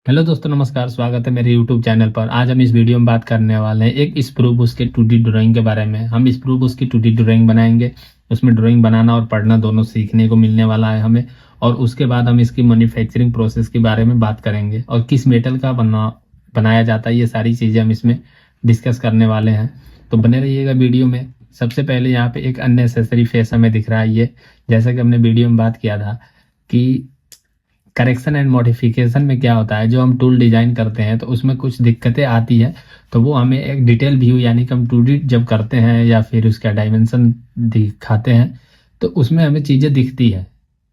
Hello दोस्तों, नमस्कार। स्वागत है मेरे यूट्यूब चैनल पर। आज हम इस वीडियो में बात करने वाले हैं एक स्प्रू बुश के 2D ड्राइंग के बारे में। हम स्प्रू बुश की 2D ड्राइंग बनाएंगे। उसमें ड्राइंग बनाना और पढ़ना दोनों सीखने को मिलने वाला है हमें। और उसके बाद हम इसकी मैन्युफैक्चरिंग प्रोसेस के बारे में बात करेंगे और किस मेटल का बनाया जाता है। ये सारी चीज़ें हम इसमें डिस्कस करने वाले हैं, तो बने रहिएगा वीडियो में। सबसे पहले यहाँ पे एक अननेसेसरी फेस हमें दिख रहा है। ये जैसा कि हमने वीडियो में बात किया था कि करेक्शन एंड मॉडिफिकेशन में क्या होता है, जो हम टूल डिजाइन करते हैं तो उसमें कुछ दिक्कतें आती है। तो वो हमें एक डिटेल व्यू, यानी कि हम 2D जब करते हैं या फिर उसका डायमेंशन दिखाते हैं तो उसमें हमें चीज़ें दिखती है।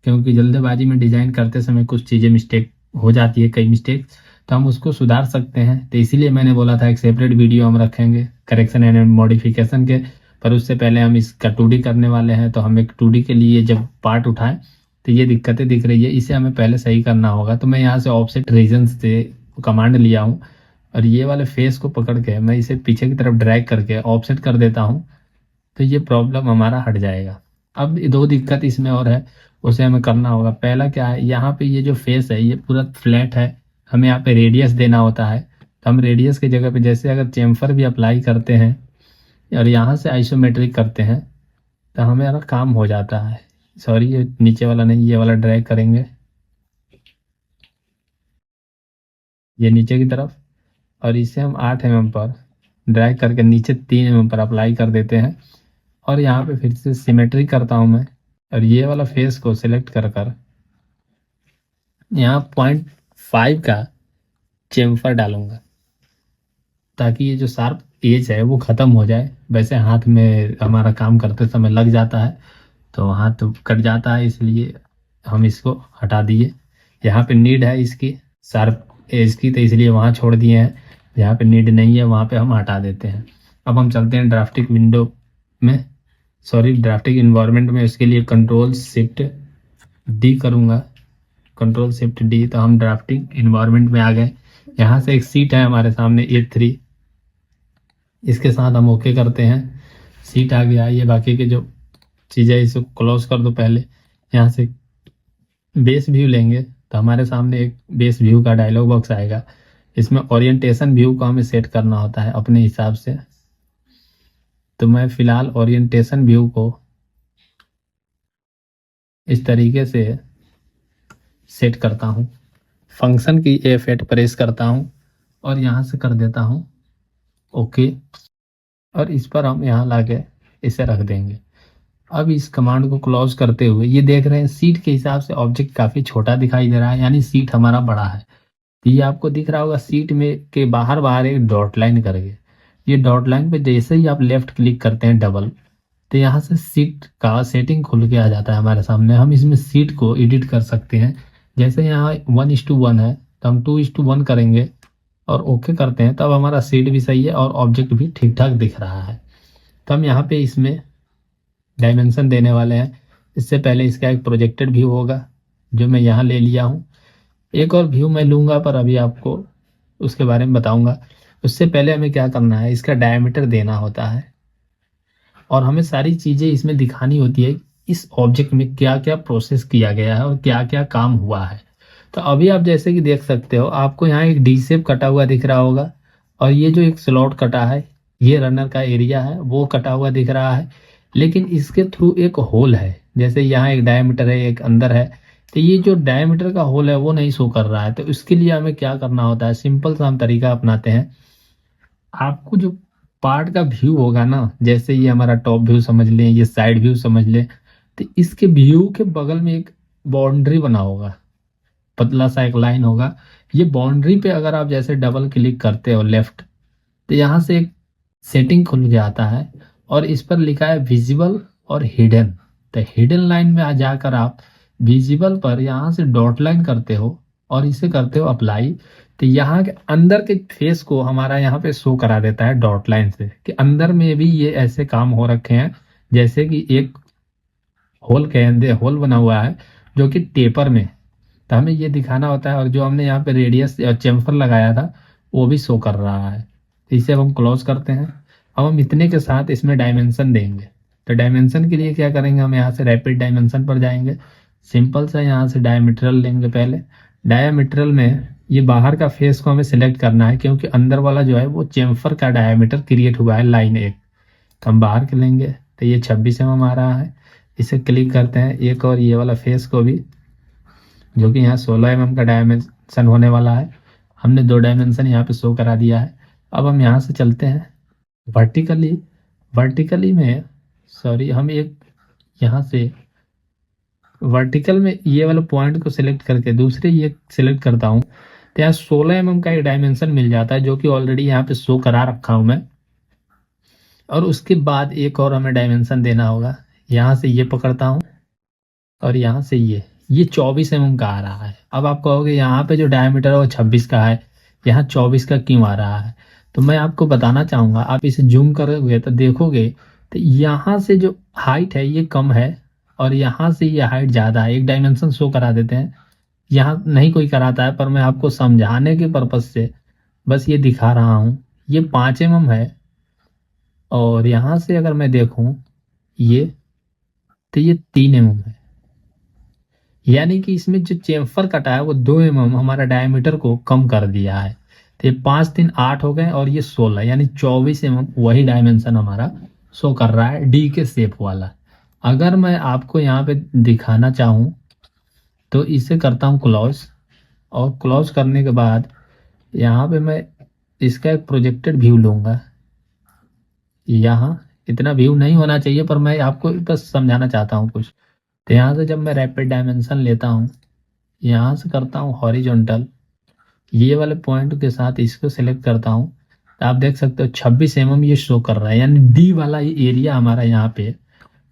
क्योंकि जल्दबाजी में डिजाइन करते समय कुछ चीज़ें मिस्टेक हो जाती है, कई मिस्टेक, तो हम उसको सुधार सकते हैं। तो इसीलिए मैंने बोला था एक सेपरेट वीडियो हम रखेंगे करेक्शन एंड मॉडिफिकेशन के। पर उससे पहले हम इसका 2D करने वाले हैं, तो हम एक 2D के लिए जब पार्ट उठाएं तो ये दिक्कतें दिख रही है, इसे हमें पहले सही करना होगा। तो मैं यहाँ से ऑफसेट रीजन से कमांड लिया हूँ और ये वाले फेस को पकड़ के मैं इसे पीछे की तरफ ड्रैग करके ऑफसेट कर देता हूँ, तो ये प्रॉब्लम हमारा हट जाएगा। अब दो दिक्कत इसमें और है, उसे हमें करना होगा। पहला क्या है, यहाँ पे ये जो फेस है ये पूरा फ्लैट है, हमें यहाँ पे रेडियस देना होता है। तो हम रेडियस की जगह पे जैसे अगर चेम्फर भी अप्लाई करते हैं और यहाँ से आइसोमेट्रिक करते हैं तो हमारा काम हो जाता है। सॉरी, ये नीचे वाला नहीं, ये वाला ड्रैग करेंगे ये नीचे की तरफ, और इसे हम 8 mm पर ड्रैग करके नीचे 3 mm पर अप्लाई कर देते हैं। और यहाँ पे फिर से सिमेट्री करता हूँ मैं, और ये वाला फेस को सिलेक्ट कर कर यहाँ 0.5 का चेम्फर डालूंगा, ताकि ये जो शार्प एज है वो ख़त्म हो जाए। वैसे हाथ में हमारा काम करते समय लग जाता है तो हाथ कट जाता है, इसलिए हम इसको हटा दिए। यहाँ पे नीड है इसकी शार्प एज की, तो इसलिए वहाँ छोड़ दिए हैं। जहाँ पे नीड नहीं है वहाँ पे हम हटा देते हैं। अब हम चलते हैं ड्राफ्टिंग विंडो में, सॉरी ड्राफ्टिंग इन्वायरमेंट में। उसके लिए कंट्रोल शिफ्ट डी करूँगा, कंट्रोल शिफ्ट डी, तो हम ड्राफ्टिंग इन्वायरमेंट में आ गए। यहाँ से एक सीट है हमारे सामने A3, इसके साथ हम ओके करते हैं। सीट आ गया। ये बाकी के जो चीज़ें इसे क्लोज कर दो पहले। यहाँ से बेस व्यू लेंगे तो हमारे सामने एक बेस व्यू का डायलॉग बॉक्स आएगा। इसमें ओरिएंटेशन व्यू को हमें सेट करना होता है अपने हिसाब से। तो मैं फिलहाल ओरिएंटेशन व्यू को इस तरीके से सेट करता हूँ। फंक्शन की F8 प्रेस करता हूँ और यहाँ से कर देता हूँ ओके, और इस पर हम यहाँ लाके इसे रख देंगे। अब इस कमांड को क्लोज करते हुए ये देख रहे हैं सीट के हिसाब से ऑब्जेक्ट काफ़ी छोटा दिखाई दे रहा है, यानी सीट हमारा बड़ा है। तो ये आपको दिख रहा होगा सीट में के बाहर बाहर एक डॉट लाइन करके। ये डॉट लाइन पे जैसे ही आप लेफ्ट क्लिक करते हैं डबल, तो यहाँ से सीट का सेटिंग खुल के आ जाता है हमारे सामने। हम इसमें सीट को एडिट कर सकते हैं। जैसे यहाँ 1:1 है तो हम 2:1 करेंगे और ओके करते हैं, तब हमारा सीट भी सही है और ऑब्जेक्ट भी ठीक ठाक दिख रहा है। तो हम यहाँ पे इसमें डायमेंशन देने वाले हैं। इससे पहले इसका एक प्रोजेक्टेड व्यू होगा जो मैं यहाँ ले लिया हूँ। एक और व्यू मैं लूँगा पर अभी आपको उसके बारे में बताऊँगा। उससे पहले हमें क्या करना है, इसका डायमीटर देना होता है और हमें सारी चीज़ें इसमें दिखानी होती है इस ऑब्जेक्ट में क्या क्या प्रोसेस किया गया है और क्या क्या काम हुआ है। तो अभी आप जैसे कि देख सकते हो, आपको यहाँ एक डी शेप कटा हुआ दिख रहा होगा और ये जो एक स्लॉट कटा है, ये रनर का एरिया है, वो कटा हुआ दिख रहा है। लेकिन इसके थ्रू एक होल है, जैसे यहाँ एक डायमीटर है एक अंदर है, तो ये जो डायमीटर का होल है वो नहीं शो कर रहा है। तो इसके लिए हमें क्या करना होता है, सिंपल सा हम तरीका अपनाते हैं। आपको जो पार्ट का व्यू होगा ना, जैसे ये हमारा टॉप व्यू समझ लें, ये साइड व्यू समझ लें, तो इसके व्यू के बगल में एक बाउंड्री बना होगा, पतला सा एक लाइन होगा। ये बाउंड्री पे अगर आप जैसे डबल क्लिक करते हो लेफ्ट, तो यहाँ से एक सेटिंग खुल के आता है और इस पर लिखा है विजिबल और हिडन। तो हिडन लाइन में आ जाकर आप विजिबल पर यहाँ से डॉट लाइन करते हो और इसे करते हो अप्लाई। तो यहाँ के अंदर के फेस को हमारा यहाँ पे शो करा देता है डॉट लाइन से, कि अंदर में भी ये ऐसे काम हो रखे हैं। जैसे कि एक होल के अंदर होल बना हुआ है जो कि टेपर में, तो हमें ये दिखाना होता है। और जो हमने यहाँ पे रेडियस या चेम्फर लगाया था वो भी शो कर रहा है। तो इसे अब हम क्लोज करते हैं। अब हम इतने के साथ इसमें डायमेंशन देंगे। तो डायमेंशन के लिए क्या करेंगे, हम यहाँ से रैपिड डायमेंशन पर जाएंगे। सिंपल सा यहाँ से डायमीटरल लेंगे पहले। डायामीटरल में ये बाहर का फेस को हमें सिलेक्ट करना है, क्योंकि अंदर वाला जो है वो चेम्फर का डायामीटर क्रिएट हुआ है लाइन एक। तो हम बाहर के लेंगे तो ये 26 mm आ रहा है। इसे क्लिक करते हैं एक और ये वाला फेस को भी, जो कि यहाँ 16 mm का डायमेंशन होने वाला है। हमने 2 डायमेंशन यहाँ पे शो करा दिया है। अब हम यहाँ से चलते हैं वर्टिकली। वर्टिकली में सॉरी हम एक यहाँ से वर्टिकल में ये वाला पॉइंट को सिलेक्ट करके दूसरे ये सिलेक्ट करता हूँ, तो यहाँ 16 mm का एक डायमेंशन मिल जाता है, जो कि ऑलरेडी यहाँ पे शो करा रखा हूँ मैं। और उसके बाद एक और हमें डायमेंशन देना होगा। यहाँ से ये पकड़ता हूँ और यहाँ से ये 24 mm का आ रहा है। अब आप कहोगे यहाँ पे जो डायमीटर है वो 26 का है, यहाँ 24 का क्यों आ रहा है? तो मैं आपको बताना चाहूँगा, आप इसे जूम करोगे तो देखोगे तो यहाँ से जो हाइट है ये कम है और यहाँ से ये हाइट ज़्यादा है। एक डायमेंशन शो करा देते हैं, यहाँ नहीं कोई कराता है, पर मैं आपको समझाने के पर्पज़ से बस ये दिखा रहा हूँ। ये 5 mm है और यहाँ से अगर मैं देखूँ ये, तो ये 3 mm है। यानी कि इसमें जो चेम्फर कटा है वो 2 mm हमारा डायमीटर को कम कर दिया है। तो ये 5 3 8 हो गए और ये 16, यानी 24 mm वही डायमेंशन हमारा शो कर रहा है डी के शेप वाला। अगर मैं आपको यहाँ पे दिखाना चाहूँ तो इसे करता हूँ क्लोज, और क्लोज करने के बाद यहाँ पे मैं इसका एक प्रोजेक्टेड व्यू लूँगा। यहाँ इतना व्यू नहीं होना चाहिए, पर मैं आपको बस समझाना चाहता हूँ कुछ। तो यहाँ से जब मैं रैपिड डायमेंशन लेता हूँ, यहाँ से करता हूँ हॉरिजॉन्टल, ये वाले पॉइंट के साथ इसको सिलेक्ट करता हूँ, तो आप देख सकते हो 26 mm ये शो कर रहा है। यानी डी वाला ये एरिया हमारा यहाँ पे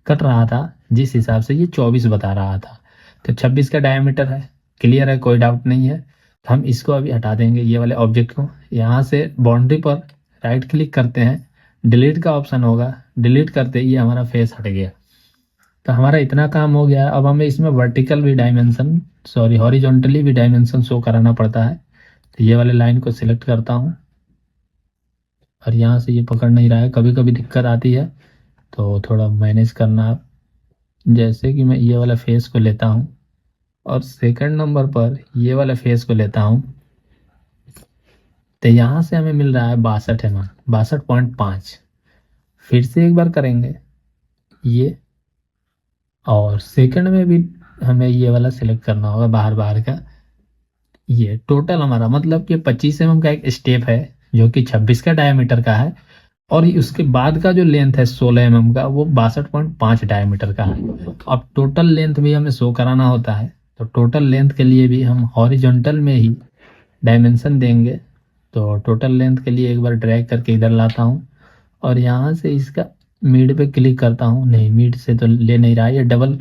कट रहा था, जिस हिसाब से ये 24 बता रहा था। तो 26 का डायमीटर है, क्लियर है, कोई डाउट नहीं है। तो हम इसको अभी हटा देंगे ये वाले ऑब्जेक्ट को। यहाँ से बाउंड्री पर राइट क्लिक करते हैं, डिलीट का ऑप्शन होगा, डिलीट करते ही ये हमारा फेस हट गया। तो हमारा इतना काम हो गया। अब हमें इसमें वर्टिकल भी डायमेंशन सॉरी हॉरिजॉन्टली भी डायमेंशन शो कराना पड़ता है। तो ये वाले लाइन को सिलेक्ट करता हूँ और यहाँ से ये पकड़ नहीं रहा है, कभी कभी दिक्कत आती है, तो थोड़ा मैनेज करना आप। जैसे कि मैं ये वाला फेस को लेता हूँ और सेकंड नंबर पर ये वाला फेस को लेता हूँ, तो यहाँ से हमें मिल रहा है 62 mm, 62.5। फिर से एक बार करेंगे ये, और सेकंड में भी हमें ये वाला सिलेक्ट करना होगा बाहर बाहर का। ये टोटल हमारा मतलब कि 25 mm का एक स्टेप है, जो कि 26 का डायमीटर का है, और उसके बाद का जो लेंथ है 16 mm का वो 62.5 डायमीटर का है। अब टोटल लेंथ भी हमें शो कराना होता है, तो टोटल लेंथ के लिए भी हम हॉरिजॉन्टल में ही डायमेंशन देंगे। तो टोटल लेंथ के लिए एक बार ड्रैग करके इधर लाता हूँ और यहाँ से इसका मिड पे क्लिक करता हूँ। नहीं, मिड से तो ले नहीं रहा है, ये डबल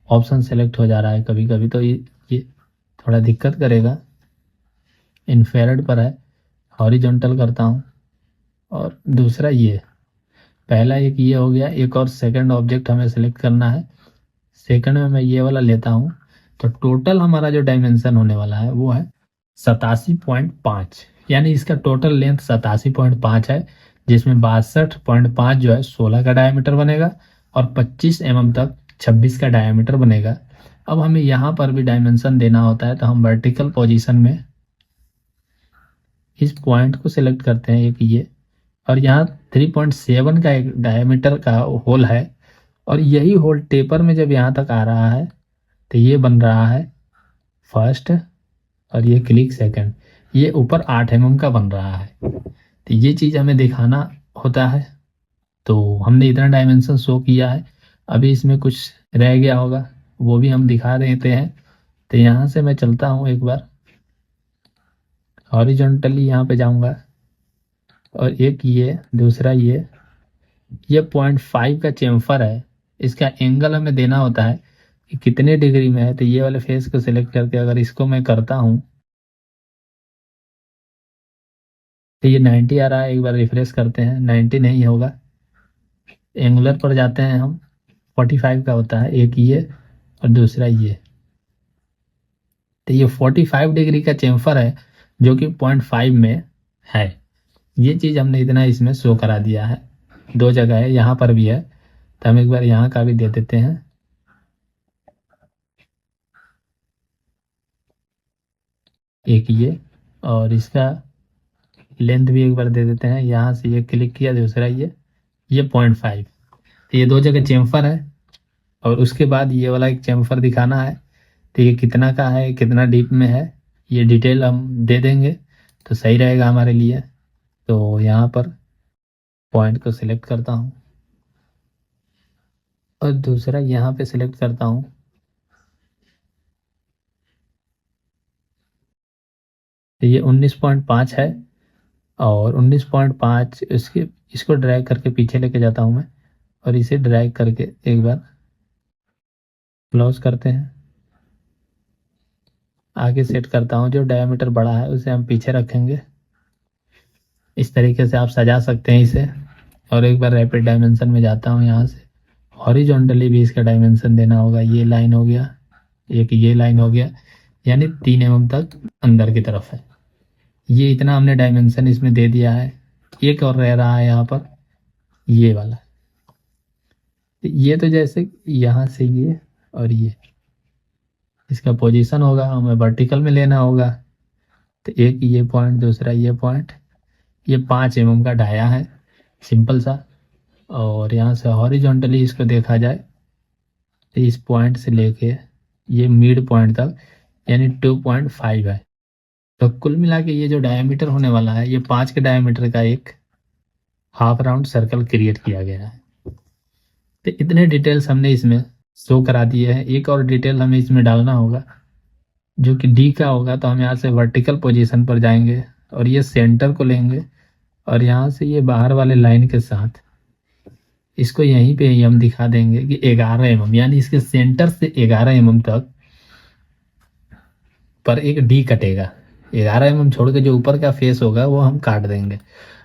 ऑप्शन सेलेक्ट हो जा रहा है कभी कभी, तो ये थोड़ा दिक्कत करेगा। इन्फेरेड पर है, हॉरिजॉन्टल करता हूँ और दूसरा ये, पहला एक ये हो गया। एक और सेकंड ऑब्जेक्ट हमें सेलेक्ट करना है, सेकंड में मैं ये वाला लेता हूँ। तो टोटल हमारा जो डायमेंशन होने वाला है वो है 87.5, यानी इसका टोटल लेंथ 87.5 है, जिसमें 62.5 जो है 16 का डायमीटर बनेगा और 25 mm तक 26 का डायमीटर बनेगा। अब हमें यहाँ पर भी डायमेंशन देना होता है, तो हम वर्टिकल पोजीशन में इस पॉइंट को सिलेक्ट करते हैं एक ये, और यहाँ 3.7 का एक डायमीटर का होल है, और यही होल टेपर में जब यहाँ तक आ रहा है तो ये बन रहा है फर्स्ट, और ये क्लिक सेकंड, ये ऊपर 8 mm का बन रहा है। तो ये चीज़ हमें दिखाना होता है। तो हमने इतना डायमेंशन शो किया है, अभी इसमें कुछ रह गया होगा वो भी हम दिखा देते हैं। तो यहाँ से मैं चलता हूँ एक बार हॉरिजॉन्टली, यहाँ पे जाऊँगा और एक ये दूसरा ये 0.5 का चेम्फर है, इसका एंगल हमें देना होता है कि कितने डिग्री में है। तो ये वाले फेस को सिलेक्ट करके अगर इसको मैं करता हूँ तो ये 90 आ रहा है। एक बार रिफ्रेश करते हैं, 90 नहीं होगा, एंगुलर पर जाते हैं हम, 45 का होता है एक ये और दूसरा ये। तो ये 45 डिग्री का चेम्फर है जो कि 0.5 में है। ये चीज़ हमने इतना इसमें शो करा दिया है, 2 जगह है, यहाँ पर भी है। तो हम एक बार यहाँ का भी दे देते हैं। एक ये, और इसका लेंथ भी एक बार दे देते हैं। यहाँ से ये क्लिक किया, दूसरा ये 0.5। ये दो जगह चेम्फर है, और उसके बाद ये वाला एक चेम्फर दिखाना है। तो ये कितना का है, कितना डीप में है, ये डिटेल हम दे देंगे तो सही रहेगा हमारे लिए। तो यहाँ पर पॉइंट को सिलेक्ट करता हूँ, और दूसरा यहाँ पे सिलेक्ट करता हूँ। तो ये 19.5 है, और 19.5 इसको ड्रैग करके पीछे लेके जाता हूँ मैं, और इसे ड्रैग करके एक बार क्लोज करते हैं। आगे सेट करता हूँ, जो डायमीटर बड़ा है उसे हम पीछे रखेंगे। इस तरीके से आप सजा सकते हैं इसे। और एक बार रैपिड डायमेंशन में जाता हूँ, यहाँ से हॉरिजॉन्टली भी इसका डायमेंशन देना होगा। ये लाइन हो गया, एक ये लाइन हो गया, यानी 3 mm तक अंदर की तरफ है। ये इतना हमने डायमेंशन इसमें दे दिया है। एक और रह रहा है यहाँ पर, ये वाला। ये तो जैसे यहाँ से ये और ये इसका पोजीशन होगा, हमें वर्टिकल में लेना होगा। तो एक ये पॉइंट, दूसरा ये पॉइंट, ये 5 mm का ढाया है, सिंपल सा। और यहाँ से हॉरिजॉन्टली इसको देखा जाए तो इस पॉइंट से लेके ये मिड पॉइंट तक, यानी 2.5 है। तो कुल मिला के ये जो डायमीटर होने वाला है, ये 5 के डायमीटर का एक हाफ राउंड सर्कल क्रिएट किया गया है। तो इतने डिटेल्स हमने इसमें शो करा दिए हैं। एक और डिटेल हमें इसमें डालना होगा, जो कि डी का होगा। तो हम यहाँ से वर्टिकल पोजीशन पर जाएंगे, और ये सेंटर को लेंगे, और यहाँ से ये बाहर वाले लाइन के साथ इसको यहीं पे ही हम दिखा देंगे कि 11 mm, यानी इसके सेंटर से 11 mm तक पर एक डी कटेगा। 11 mm छोड़ के जो ऊपर का फेस होगा वो हम काट देंगे।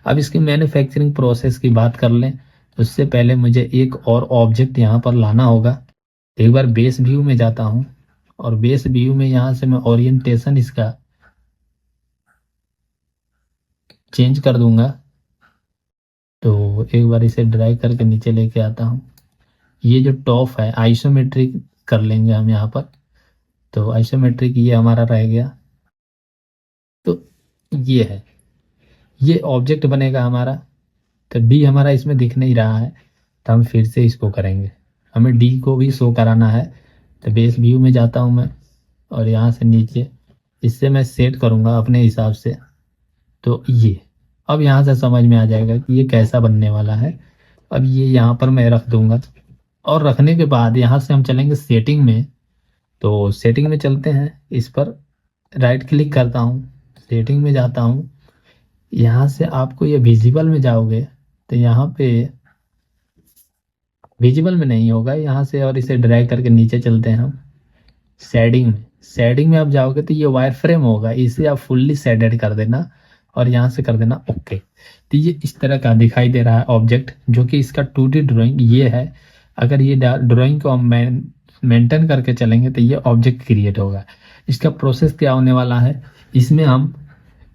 अब इसकी मैन्युफैक्चरिंग प्रोसेस की बात कर लें, उससे पहले मुझे एक और ऑब्जेक्ट यहाँ पर लाना होगा। एक बार बेस व्यू में जाता हूँ, और बेस व्यू में यहाँ से मैं ओरिएंटेशन इसका चेंज कर दूंगा। तो एक बार इसे ड्रैग करके नीचे लेके आता हूँ। ये जो टॉप है आइसोमेट्रिक कर लेंगे हम यहाँ पर। तो आइसोमेट्रिक ये हमारा रह गया। तो ये है, ये ऑब्जेक्ट बनेगा हमारा। तो डी हमारा इसमें दिख नहीं रहा है, तो हम फिर से इसको करेंगे। हमें डी को भी शो कराना है। तो बेस व्यू में जाता हूँ मैं, और यहाँ से नीचे इससे मैं सेट करूँगा अपने हिसाब से। तो ये अब यहाँ से समझ में आ जाएगा कि ये कैसा बनने वाला है। अब ये यहाँ पर मैं रख दूंगा, और रखने के बाद यहाँ से हम चलेंगे सेटिंग में। तो सेटिंग में चलते हैं, इस पर राइट क्लिक करता हूँ, सेटिंग में जाता हूँ। यहाँ से आपको ये विजिबल में जाओगे, तो यहाँ पे विजिबल में नहीं होगा यहाँ से, और इसे ड्रैग करके नीचे चलते हैं हम शेडिंग में। शेडिंग में आप जाओगे तो ये वायर फ्रेम होगा, इसे आप फुल्ली शेडेड कर देना, और यहाँ से कर देना ओके। तो ये इस तरह का दिखाई दे रहा है ऑब्जेक्ट, जो कि इसका 2D ड्राइंग ये है। अगर ये ड्राइंग को हम मेंटेन करके चलेंगे तो ये ऑब्जेक्ट क्रिएट होगा। इसका प्रोसेस क्या होने वाला है, इसमें हम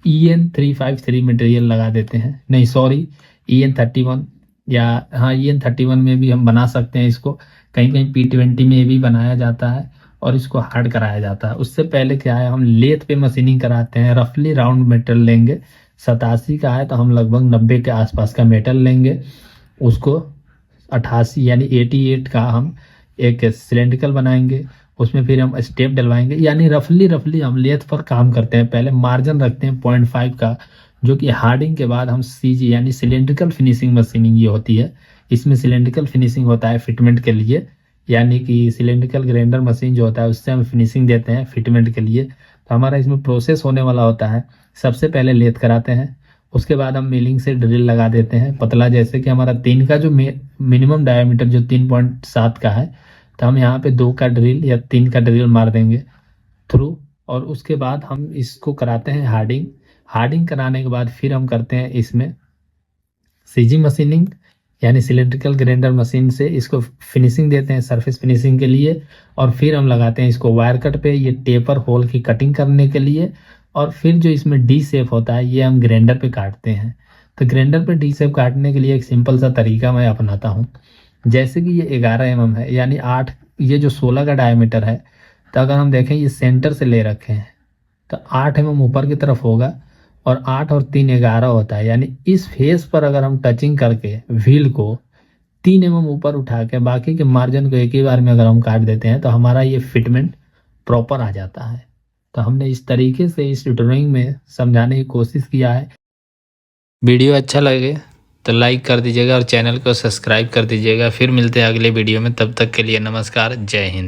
EN353 मटेरियल लगा देते हैं, नहीं सॉरी EN31, या हाँ EN31 में भी हम बना सकते हैं इसको। कहीं कहीं P20 में भी बनाया जाता है, और इसको हार्ड कराया जाता है। उससे पहले क्या है, हम लेथ पे मशीनिंग कराते हैं। रफली राउंड मेटल लेंगे, 87 का है तो हम लगभग 90 के आसपास का मेटल लेंगे। उसको 88 यानी 88 का हम एक सिलेंड्रिकल बनाएंगे। उसमें फिर हम स्टेप डलवाएंगे, यानी रफली हम लेथ पर काम करते हैं। पहले मार्जिन रखते हैं 0.5 का, जो कि हार्डिंग के बाद हम CG यानी सिलेंड्रिकल फिनिशिंग मशीनिंग ये होती है। इसमें सिलेंड्रिकल फिनिशिंग होता है फिटमेंट के लिए, यानी कि सिलेंड्रिकल ग्राइंडर मशीन जो होता है उससे हम फिनिशिंग देते हैं फिटमेंट के लिए। तो हमारा इसमें प्रोसेस होने वाला होता है, सबसे पहले लेथ कराते हैं, उसके बाद हम मिलिंग से ड्रिल लगा देते हैं पतला। जैसे कि हमारा 3 का जो मिनिमम डायमीटर जो 3.7 का है, तो हम यहाँ पे 2 का ड्रिल या 3 का ड्रिल मार देंगे थ्रू। और उसके बाद हम इसको कराते हैं हार्डिंग। हार्डिंग कराने के बाद फिर हम करते हैं इसमें CG मशीनिंग, यानी सिलेंड्रिकल ग्राइंडर मशीन से इसको फिनिशिंग देते हैं सरफेस फिनिशिंग के लिए। और फिर हम लगाते हैं इसको वायर कट पे, ये टेपर होल की कटिंग करने के लिए। और फिर जो इसमें डी शेप होता है ये हम ग्राइंडर पे काटते हैं। तो ग्राइंडर पे डी शेप काटने के लिए एक सिंपल सा तरीका मैं अपनाता हूँ। जैसे कि ये 11 mm है, यानी 8, ये जो 16 का डायमीटर है। तो अगर हम देखें ये सेंटर से ले रखे हैं, तो 8 mm ऊपर की तरफ होगा और 8 और 3 11 होता है। यानी इस फेस पर अगर हम टचिंग करके व्हील को 3 mm ऊपर उठा के बाकी के मार्जिन को एक ही बार में अगर हम काट देते हैं तो हमारा ये फिटमेंट प्रॉपर आ जाता है। तो हमने इस तरीके से इस ड्राइंग में समझाने की कोशिश किया है। वीडियो अच्छा लगे तो लाइक कर दीजिएगा और चैनल को सब्सक्राइब कर दीजिएगा। फिर मिलते हैं अगले वीडियो में, तब तक के लिए नमस्कार, जय हिंद।